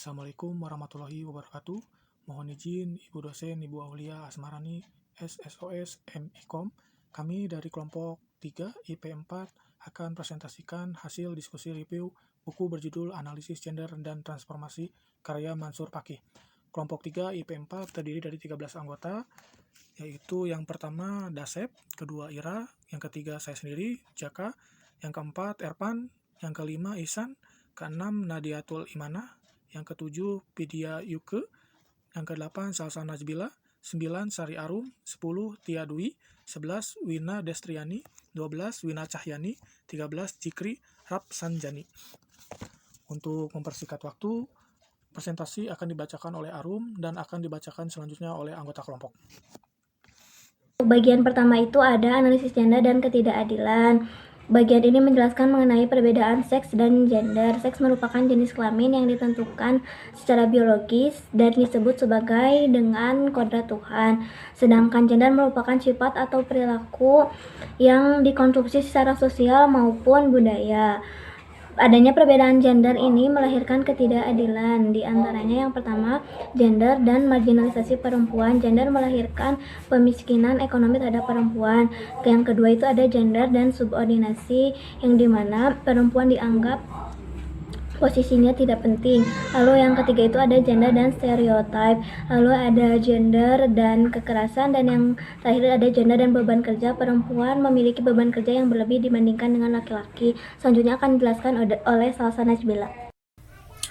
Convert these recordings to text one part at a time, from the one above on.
Assalamualaikum warahmatullahi wabarakatuh. Mohon izin Ibu dosen Ibu Aulia Asmarani SSOS MIKOM. Kami dari kelompok 3 IP4 akan presentasikan hasil diskusi review buku berjudul Analisis Gender dan Transformasi karya Mansur Fakih. Kelompok 3 IP4 terdiri dari 13 anggota, yaitu yang pertama Dasep, kedua Ira, yang ketiga saya sendiri, Jaka, yang keempat Erpan, yang kelima Ihsan, keenam Nadiatul Imanah, yang ketujuh Vidya Yuke, yang kedelapan Salsa Najbila, 9 Sari Arum, 10 Tia Dwi, 11 Wina Destriani, 12 Wina Cahyani, 13 Jikri Rapsanjani. Untuk mempersingkat waktu, presentasi akan dibacakan oleh Arum dan akan dibacakan selanjutnya oleh anggota kelompok. Bagian pertama itu ada analisis gender dan ketidakadilan. Bagian ini menjelaskan mengenai perbedaan seks dan gender. Seks merupakan jenis kelamin yang ditentukan secara biologis dan disebut sebagai dengan kodrat Tuhan. Sedangkan gender merupakan sifat atau perilaku yang dikonstruksi secara sosial maupun budaya. Adanya perbedaan gender ini melahirkan ketidakadilan. Di antaranya yang pertama, gender dan marginalisasi perempuan. Gender melahirkan pemiskinan ekonomi terhadap perempuan. Yang kedua itu ada gender dan subordinasi, yang dimana perempuan dianggap posisinya tidak penting. Lalu yang ketiga itu ada gender dan stereotype. Lalu ada gender dan kekerasan, dan yang terakhir ada gender dan beban kerja. Perempuan memiliki beban kerja yang berlebih dibandingkan dengan laki-laki. Selanjutnya akan dijelaskan oleh Salsa Najbila.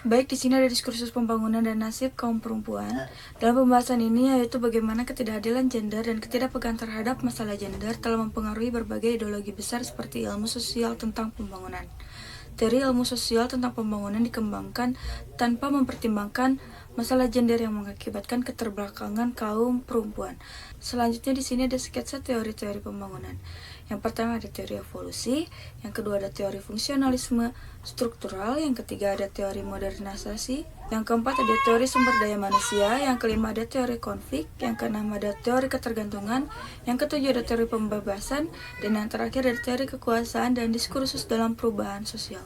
Baik, di sini ada diskursus pembangunan dan nasib kaum perempuan. Dalam pembahasan ini yaitu bagaimana ketidakadilan gender dan ketidakpegangan terhadap masalah gender telah mempengaruhi berbagai ideologi besar seperti ilmu sosial tentang pembangunan. Teori ilmu sosial tentang pembangunan dikembangkan tanpa mempertimbangkan masalah gender yang mengakibatkan keterbelakangan kaum perempuan. Selanjutnya di sini ada sketsa teori-teori pembangunan. Yang pertama ada teori evolusi, yang kedua ada teori fungsionalisme struktural, yang ketiga ada teori modernisasi, yang keempat ada teori sumber daya manusia, yang kelima ada teori konflik, yang keenam ada teori ketergantungan, yang ketujuh ada teori pembebasan, dan yang terakhir ada teori kekuasaan dan diskursus dalam perubahan sosial.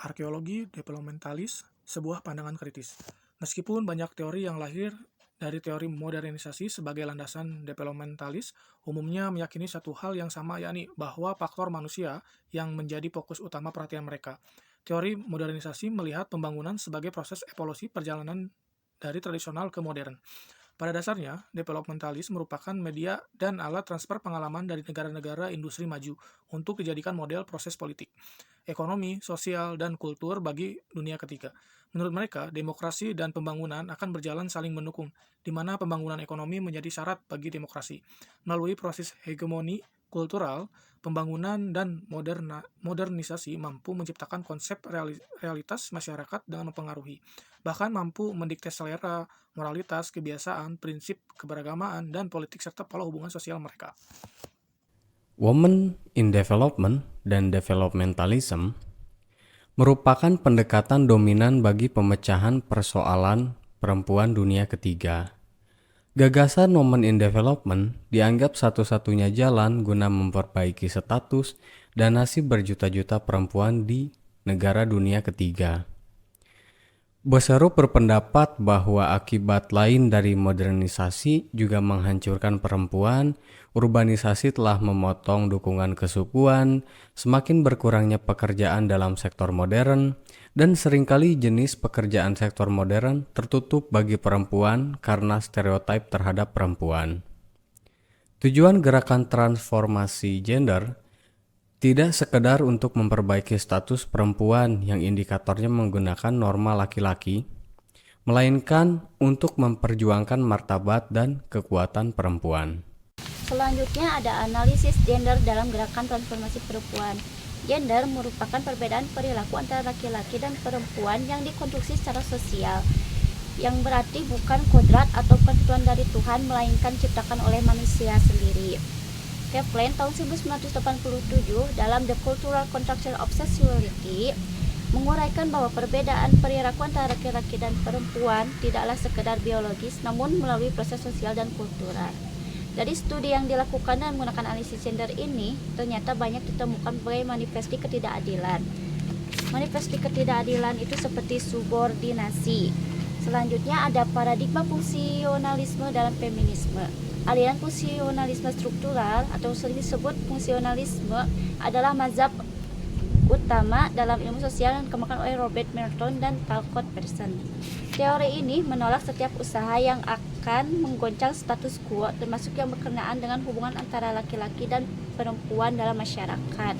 Arkeologi developmentalis, sebuah pandangan kritis. Meskipun banyak teori yang lahir dari teori modernisasi sebagai landasan developmentalis, umumnya meyakini satu hal yang sama, yakni bahwa faktor manusia yang menjadi fokus utama perhatian mereka. Teori modernisasi melihat pembangunan sebagai proses evolusi perjalanan dari tradisional ke modern. Pada dasarnya, developmentalis merupakan media dan alat transfer pengalaman dari negara-negara industri maju untuk dijadikan model proses politik, ekonomi, sosial, dan kultur bagi dunia ketiga. Menurut mereka, demokrasi dan pembangunan akan berjalan saling mendukung, di mana pembangunan ekonomi menjadi syarat bagi demokrasi. Melalui proses hegemoni kultural, pembangunan dan modernisasi mampu menciptakan konsep realitas masyarakat dengan mempengaruhi, bahkan mampu mendikte selera, moralitas, kebiasaan, prinsip, keberagamaan, dan politik serta pola hubungan sosial mereka. Women in Development dan Developmentalism merupakan pendekatan dominan bagi pemecahan persoalan perempuan dunia ketiga. Gagasan Women in Development dianggap satu-satunya jalan guna memperbaiki status dan nasib berjuta-juta perempuan di negara dunia ketiga. Boseru berpendapat bahwa akibat lain dari modernisasi juga menghancurkan perempuan. Urbanisasi telah memotong dukungan kesukuan, semakin berkurangnya pekerjaan dalam sektor modern, dan seringkali jenis pekerjaan sektor modern tertutup bagi perempuan karena stereotip terhadap perempuan. Tujuan gerakan transformasi gender tidak sekedar untuk memperbaiki status perempuan yang indikatornya menggunakan norma laki-laki, melainkan untuk memperjuangkan martabat dan kekuatan perempuan. Selanjutnya ada analisis gender dalam gerakan transformasi perempuan. Gender merupakan perbedaan perilaku antara laki-laki dan perempuan yang dikonstruksi secara sosial, yang berarti bukan kodrat atau ketentuan dari Tuhan, melainkan diciptakan oleh manusia sendiri. Kaplan tahun 1987 dalam The Cultural Construction of Sexuality menguraikan bahwa perbedaan perilaku antara laki-laki dan perempuan tidaklah sekedar biologis, namun melalui proses sosial dan kultural. Dari studi yang dilakukan dan menggunakan analisis gender ini, ternyata banyak ditemukan berbagai manifestasi ketidakadilan. Manifestasi ketidakadilan itu seperti subordinasi. Selanjutnya ada paradigma fungsionalisme dalam feminisme. Aliran fungsionalisme struktural atau sering disebut fungsionalisme adalah mazhab utama dalam ilmu sosial yang dikembangkan oleh Robert Merton dan Talcott Pearson. Teori ini menolak setiap usaha yang akan menggoncang status quo, termasuk yang berkenaan dengan hubungan antara laki-laki dan perempuan dalam masyarakat.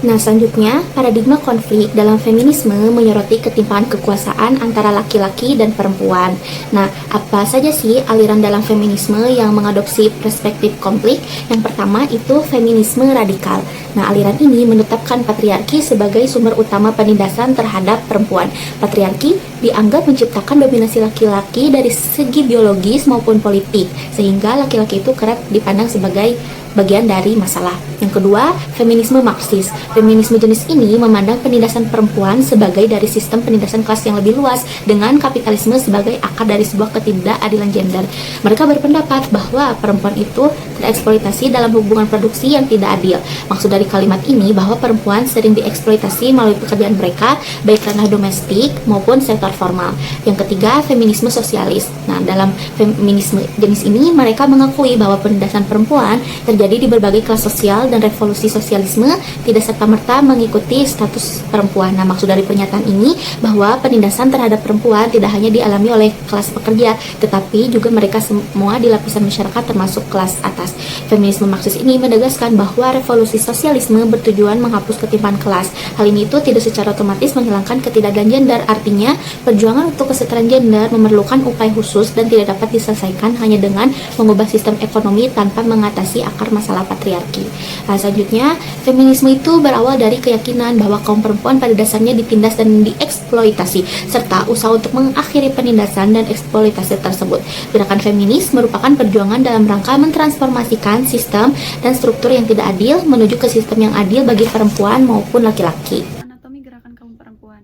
Nah, selanjutnya, paradigma konflik dalam feminisme menyoroti ketimpangan kekuasaan antara laki-laki dan perempuan. Nah, apa saja sih aliran dalam feminisme yang mengadopsi perspektif konflik? Yang pertama itu feminisme radikal. Nah, aliran ini menetapkan patriarki sebagai sumber utama penindasan terhadap perempuan. Patriarki dianggap menciptakan dominasi laki-laki dari segi biologis maupun politik, sehingga laki-laki itu kerap dipandang sebagai bagian dari masalah. Yang kedua, feminisme Marxis. Feminisme jenis ini memandang penindasan perempuan sebagai dari sistem penindasan kelas yang lebih luas dengan kapitalisme sebagai akar dari sebuah ketidakadilan gender. Mereka berpendapat bahwa perempuan itu tereksploitasi dalam hubungan produksi yang tidak adil. Maksud dari kalimat ini bahwa perempuan sering dieksploitasi melalui pekerjaan mereka, baik ranah domestik maupun sektor formal. Yang ketiga, feminisme sosialis. Nah, dalam feminisme jenis ini mereka mengakui bahwa penindasan perempuan terjadi di berbagai kelas sosial dan revolusi sosialisme tidak serta-merta mengikuti status perempuan. Nah, maksud dari pernyataan ini bahwa penindasan terhadap perempuan tidak hanya dialami oleh kelas pekerja, tetapi juga mereka semua di lapisan masyarakat termasuk kelas atas. Feminisme Marxis ini menegaskan bahwa revolusi sosialisme bertujuan menghapus ketimpangan kelas. Hal ini itu tidak secara otomatis menghilangkan ketidakadilan gender. Artinya, perjuangan untuk kesetaraan gender memerlukan upaya khusus dan tidak dapat diselesaikan hanya dengan mengubah sistem ekonomi tanpa mengatasi akar masalah patriarki. Nah, selanjutnya, feminisme itu berawal dari keyakinan bahwa kaum perempuan pada dasarnya ditindas dan dieksploitasi, serta usaha untuk mengakhiri penindasan dan eksploitasi tersebut. Gerakan feminis merupakan perjuangan dalam rangka mentransformasikan sistem dan struktur yang tidak adil menuju ke sistem yang adil bagi perempuan maupun laki-laki. Anatomi gerakan kaum perempuan.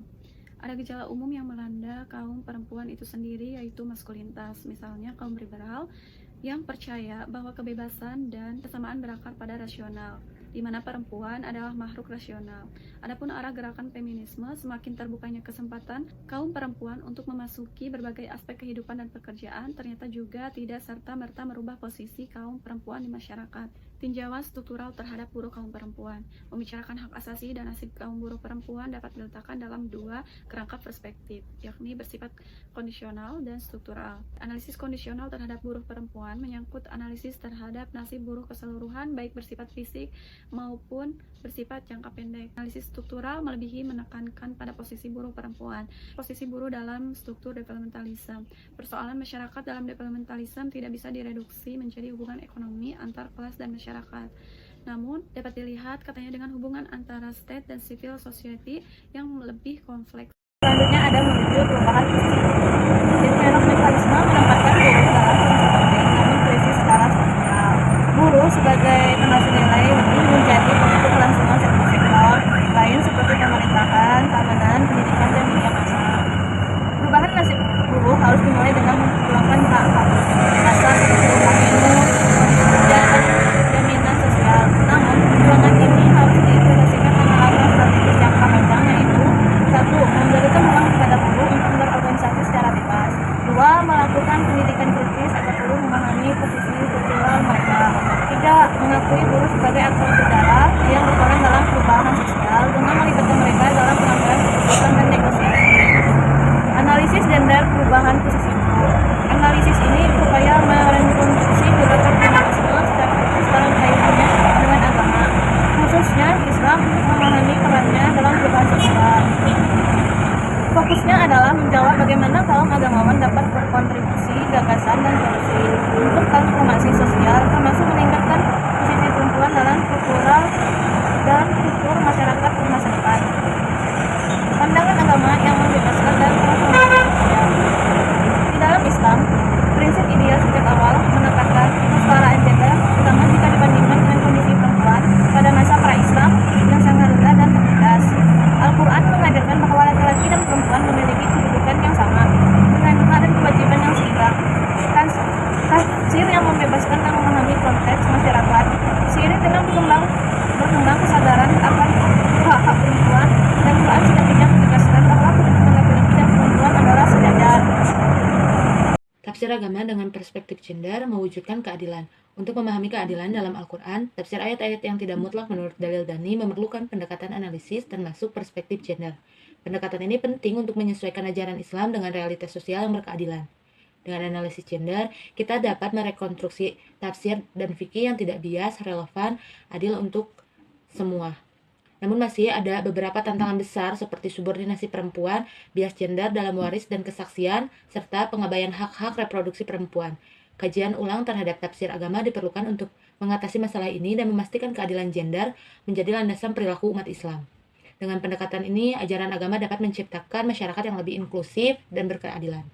Ada gejala umum yang melanda kaum perempuan itu sendiri, yaitu maskulinitas. Misalnya kaum liberal yang percaya bahwa kebebasan dan kesamaan berakar pada rasional, di mana perempuan adalah makhluk rasional. Adapun arah gerakan feminisme, semakin terbukanya kesempatan kaum perempuan untuk memasuki berbagai aspek kehidupan dan pekerjaan, ternyata juga tidak serta-merta merubah posisi kaum perempuan di masyarakat. Tinjauan struktural terhadap buruh kaum perempuan. Membicarakan hak asasi dan nasib kaum buruh perempuan dapat diletakkan dalam dua kerangka perspektif, yakni bersifat kondisional dan struktural. Analisis kondisional terhadap buruh perempuan menyangkut analisis terhadap nasib buruh keseluruhan, baik bersifat fisik maupun bersifat jangka pendek. Analisis struktural melebihi menekankan pada posisi buruh perempuan. Posisi buruh dalam struktur developmentalism. Persoalan masyarakat dalam developmentalism tidak bisa direduksi menjadi hubungan ekonomi antar kelas dan masyarakat. Namun, dapat dilihat katanya dengan hubungan antara state dan civil society yang lebih kompleks. Selanjutnya ada menuju perubahan fisik. Developmentalisme menempatkan buruh dalam fungsi penting, namun krisis secara struktural. Buruh sebagai penghasil nilai lebih menjadi pembentuk kelangsungan sektor lain seperti pemerintahan, keamanan, pendidikan, dan media massa. Perubahan nasib buruh harus dimulai dengan memperjuangkan hak-hak dasar seperti upah minimum dan jaminan sosial. Namun, perjuangan ini harus diintegrasikan dengan langkah strategis jangka panjang, yaitu 1. Memberikan ruang kepada buruh untuk berorganisasi secara bebas. 2. Melakukan pendidikan kritis agar buruh memahami posisi struktural mereka. 3. Mengakui buruh sebagai aktor sejarah yang berperan dalam perubahan sosial dengan melibatkan mereka dalam pengambilan keputusan dan negosiasi. Analisis gender perubahan posisi buruh. Analisis ini berupaya merekonstruksi gerakan feminisme secara kritis dalam kaitannya dengan agama, khususnya Islam, memahami perannya dalam perubahan sosial. Fokusnya adalah menjawab bagaimana kaum agamawan dapat berkontribusi, gagasan, dan solusi untuk transformasi sosial, termasuk meningkatkan posisi perempuan dalam struktural dan struktur masyarakat di masa depan. Pandangan agama yang membebaskan dan transformasi sosial. Di dalam Islam, prinsip ideal sejak awal menekankan kesetaraan gender, terutama jika dibandingkan dengan kondisi perempuan pada masa pra-Islam yang sangat rendah dan tertindas. Al-Quran mengajarkan bahwa laki-laki dan perempuan memiliki kedudukan yang sama, dengan hak dan kewajiban yang seimbang. Tafsir yang membebaskan dan memahami konteks masyarakat, seiring dengan berkembang kesadaran akan hak-hak Tafsir agama dengan perspektif gender mewujudkan keadilan. Untuk memahami keadilan dalam Al-Quran, tafsir ayat-ayat yang tidak mutlak menurut dalil Dani memerlukan pendekatan analisis termasuk perspektif gender. Pendekatan ini penting untuk menyesuaikan ajaran Islam dengan realitas sosial yang berkeadilan. Dengan analisis gender, kita dapat merekonstruksi tafsir dan fikih yang tidak bias, relevan, adil untuk semua. Namun masih ada beberapa tantangan besar seperti subordinasi perempuan, bias gender dalam waris dan kesaksian, serta pengabaian hak-hak reproduksi perempuan. Kajian ulang terhadap tafsir agama diperlukan untuk mengatasi masalah ini dan memastikan keadilan gender menjadi landasan perilaku umat Islam. Dengan pendekatan ini, ajaran agama dapat menciptakan masyarakat yang lebih inklusif dan berkeadilan.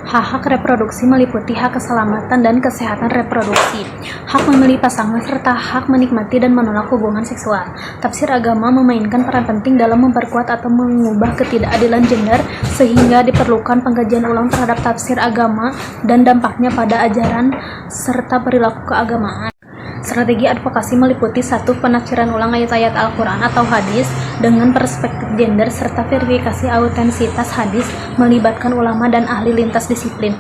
Hak-hak reproduksi meliputi hak keselamatan dan kesehatan reproduksi, hak memilih pasangan, serta hak menikmati dan menolak hubungan seksual. Tafsir agama memainkan peran penting dalam memperkuat atau mengubah ketidakadilan gender, sehingga diperlukan pengkajian ulang terhadap tafsir agama dan dampaknya pada ajaran serta perilaku keagamaan. Strategi advokasi meliputi 1. Penafsiran ulang ayat-ayat Al-Quran atau hadis dengan perspektif gender serta verifikasi autentisitas hadis melibatkan ulama dan ahli lintas disiplin.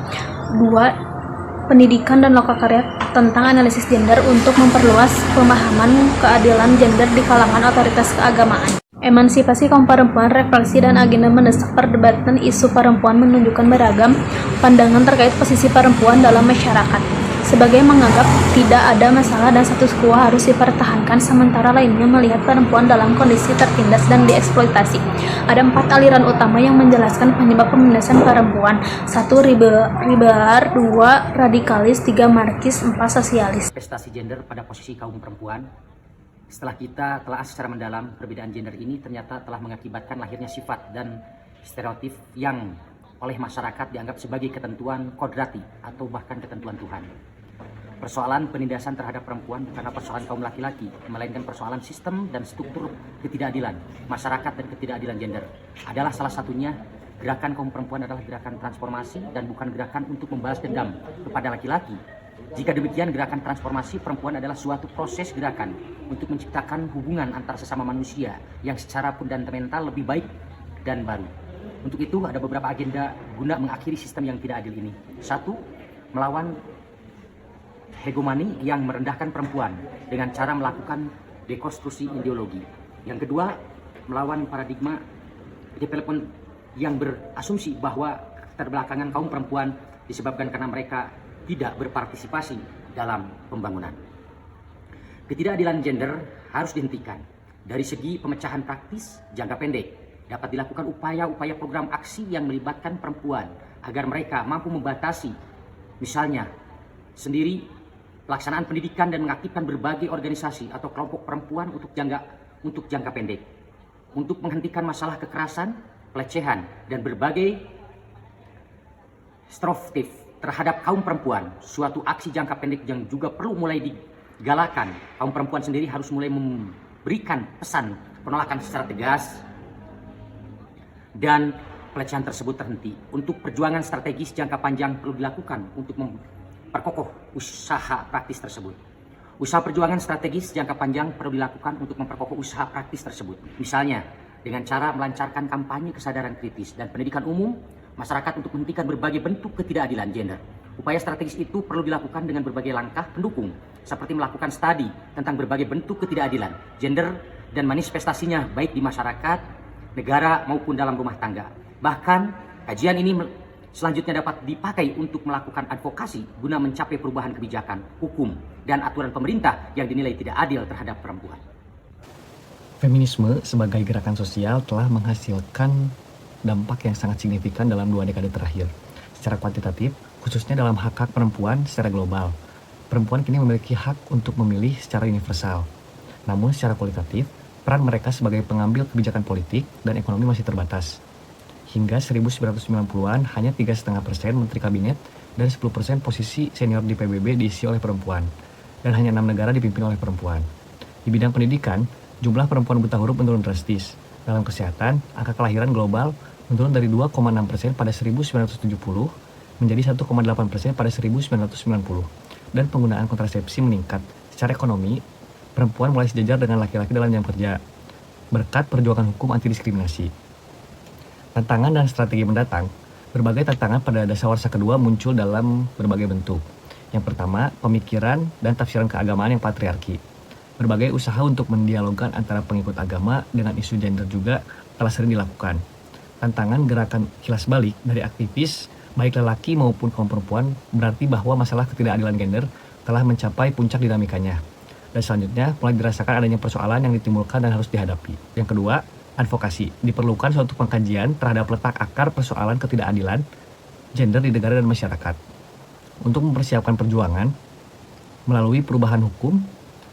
2. Pendidikan dan lokakarya tentang analisis gender untuk memperluas pemahaman keadilan gender di kalangan otoritas keagamaan. Emansipasi kaum perempuan, refleksi dan agenda mendesak perdebatan isu perempuan menunjukkan beragam pandangan terkait posisi perempuan dalam masyarakat. Sebagai menganggap tidak ada masalah dan status quo harus dipertahankan, sementara lainnya melihat perempuan dalam kondisi tertindas dan dieksploitasi. Ada 4 aliran utama yang menjelaskan penyebab penindasan perempuan. 1. Ribar, 2. Radikalis, 3. Marxis, 4. Sosialis. Prestasi gender pada posisi kaum perempuan. Setelah kita telah secara mendalam perbedaan gender ini ternyata telah mengakibatkan lahirnya sifat dan stereotip yang oleh masyarakat dianggap sebagai ketentuan kodrati atau bahkan ketentuan Tuhan. Persoalan penindasan terhadap perempuan bukanlah persoalan kaum laki-laki, melainkan persoalan sistem dan struktur ketidakadilan masyarakat dan ketidakadilan gender. Adalah salah satunya gerakan kaum perempuan adalah gerakan transformasi dan bukan gerakan untuk membalas dendam kepada laki-laki. Jika demikian, gerakan transformasi perempuan adalah suatu proses gerakan untuk menciptakan hubungan antar sesama manusia yang secara fundamental lebih baik dan baru. Untuk itu ada beberapa agenda guna mengakhiri sistem yang tidak adil ini. 1. Melawan hegemoni yang merendahkan perempuan dengan cara melakukan dekonstruksi ideologi. Yang kedua, melawan paradigma development yang berasumsi bahwa keterbelakangan kaum perempuan disebabkan karena mereka tidak berpartisipasi dalam pembangunan. Ketidakadilan gender harus dihentikan. Dari segi pemecahan praktis jangka pendek, dapat dilakukan upaya-upaya program aksi yang melibatkan perempuan agar mereka mampu membatasi, misalnya sendiri, pelaksanaan pendidikan dan mengaktifkan berbagai organisasi atau kelompok perempuan untuk jangka pendek, untuk menghentikan masalah kekerasan, pelecehan, dan berbagai stereotip terhadap kaum perempuan. Suatu aksi jangka pendek yang juga perlu mulai digalakan. Kaum perempuan sendiri harus mulai memberikan pesan penolakan secara tegas dan pelecehan tersebut terhenti. Untuk perjuangan strategis jangka panjang perlu dilakukan untuk memperkokoh usaha praktis tersebut. Usaha perjuangan strategis jangka panjang perlu dilakukan untuk memperkokoh usaha praktis tersebut. Misalnya, dengan cara melancarkan kampanye kesadaran kritis dan pendidikan umum masyarakat untuk menghentikan berbagai bentuk ketidakadilan gender. Upaya strategis itu perlu dilakukan dengan berbagai langkah pendukung, seperti melakukan studi tentang berbagai bentuk ketidakadilan gender dan manifestasinya baik di masyarakat, negara maupun dalam rumah tangga. Bahkan, kajian ini selanjutnya dapat dipakai untuk melakukan advokasi guna mencapai perubahan kebijakan, hukum, dan aturan pemerintah yang dinilai tidak adil terhadap perempuan. Feminisme sebagai gerakan sosial telah menghasilkan dampak yang sangat signifikan dalam 2 dekade terakhir. Secara kuantitatif, khususnya dalam hak-hak perempuan secara global, perempuan kini memiliki hak untuk memilih secara universal. Namun secara kualitatif, peran mereka sebagai pengambil kebijakan politik dan ekonomi masih terbatas. Hingga 1990-an, hanya 3,5% menteri kabinet dan 10% posisi senior di PBB diisi oleh perempuan, dan hanya 6 negara dipimpin oleh perempuan. Di bidang pendidikan, jumlah perempuan buta huruf menurun drastis. Dalam kesehatan, angka kelahiran global menurun dari 2,6% pada 1970 menjadi 1,8% pada 1990, dan penggunaan kontrasepsi meningkat. Secara ekonomi, perempuan mulai sejajar dengan laki-laki dalam jam kerja, berkat perjuangan hukum anti diskriminasi. Tantangan dan strategi mendatang, Berbagai tantangan pada dasawarsa kedua muncul dalam berbagai bentuk. Yang pertama, pemikiran dan tafsiran keagamaan yang patriarki. Berbagai usaha untuk mendialogkan antara pengikut agama dengan isu gender juga telah sering dilakukan. Tantangan gerakan kilas balik dari aktivis, baik lelaki maupun kaum perempuan, berarti bahwa masalah ketidakadilan gender telah mencapai puncak dinamikanya. Dan selanjutnya, mulai dirasakan adanya persoalan yang ditimbulkan dan harus dihadapi. Yang kedua, advokasi. Diperlukan suatu pengkajian terhadap letak akar persoalan ketidakadilan gender di negara dan masyarakat. Untuk mempersiapkan perjuangan melalui perubahan hukum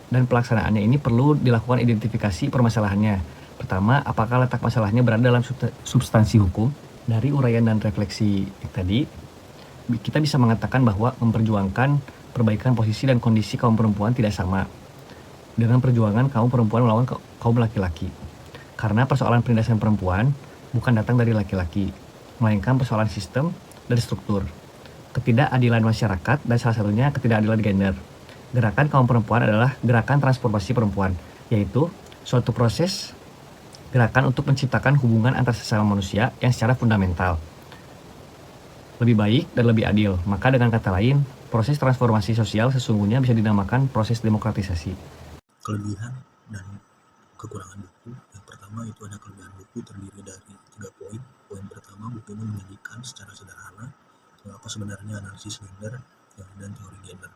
dan pelaksanaannya ini perlu dilakukan identifikasi permasalahannya. Pertama, apakah letak masalahnya berada dalam substansi hukum? Dari uraian dan refleksi tadi, kita bisa mengatakan bahwa memperjuangkan perbaikan posisi dan kondisi kaum perempuan tidak sama dengan perjuangan kaum perempuan melawan kaum laki-laki. Karena persoalan penindasan perempuan bukan datang dari laki-laki, melainkan persoalan sistem dan struktur. Ketidakadilan masyarakat dan salah satunya ketidakadilan gender. Gerakan kaum perempuan adalah gerakan transformasi perempuan, yaitu suatu proses gerakan untuk menciptakan hubungan antar sesama manusia yang secara fundamental lebih baik dan lebih adil. Maka dengan kata lain, proses transformasi sosial sesungguhnya bisa dinamakan proses demokratisasi. Kelebihan dan kekurangan buku. Yang pertama itu ada kelebihan buku terdiri dari 3 poin. Poin pertama, buku ini menyajikan secara sederhana apa sebenarnya analisis gender dan teori gender.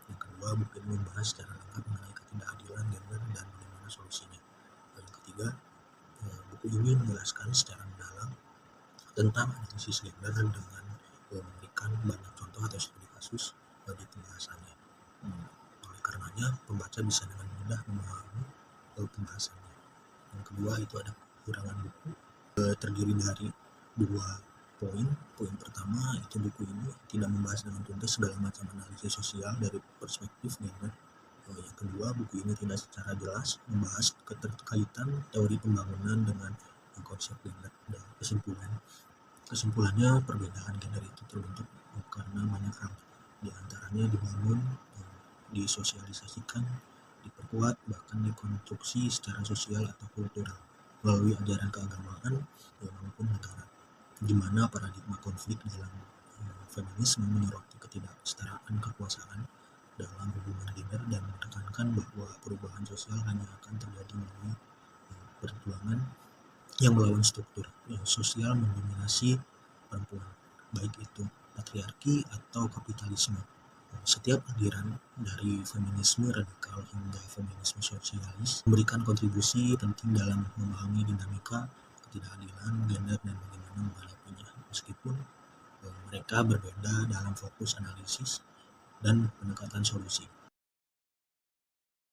Yang kedua, buku ini membahas secara lengkap mengenai ketidakadilan gender dan bagaimana solusinya. Yang ketiga, buku ini menjelaskan secara mendalam tentang analisis gender dengan memberikan banyak contoh atau studi kasus di pembahasannya. Oleh karenanya, pembaca bisa dengan mudah memahami pembahasannya. Yang kedua itu ada kekurangan buku, terdiri dari 2 poin. Poin pertama itu buku ini tidak membahas dengan tuntas segala macam analisis sosial dari perspektif gender. Yang kedua, buku ini tidak secara jelas membahas keterkaitan teori pembangunan dengan konsep gender. Dan kesimpulannya perbedaan gender itu terbentuk karena banyak hal, di antaranya dibangun, disosialisasikan, diperkuat, bahkan dikonstruksi secara sosial atau kultural melalui ajaran keagamaan maupun negara, di mana paradigma konflik dalam feminisme menyoroti ketidaksetaraan kekuasaan dalam hubungan gender dan menekankan bahwa perubahan sosial hanya akan terjadi melalui perjuangan yang melawan struktur sosial mendominasi perempuan, baik itu patriarki atau kapitalisme. Setiap aliran dari feminisme radikal hingga feminisme sosialis memberikan kontribusi penting dalam memahami dinamika ketidakadilan gender dan bagaimana menghadapinya, meskipun mereka berbeda dalam fokus analisis dan pendekatan solusi.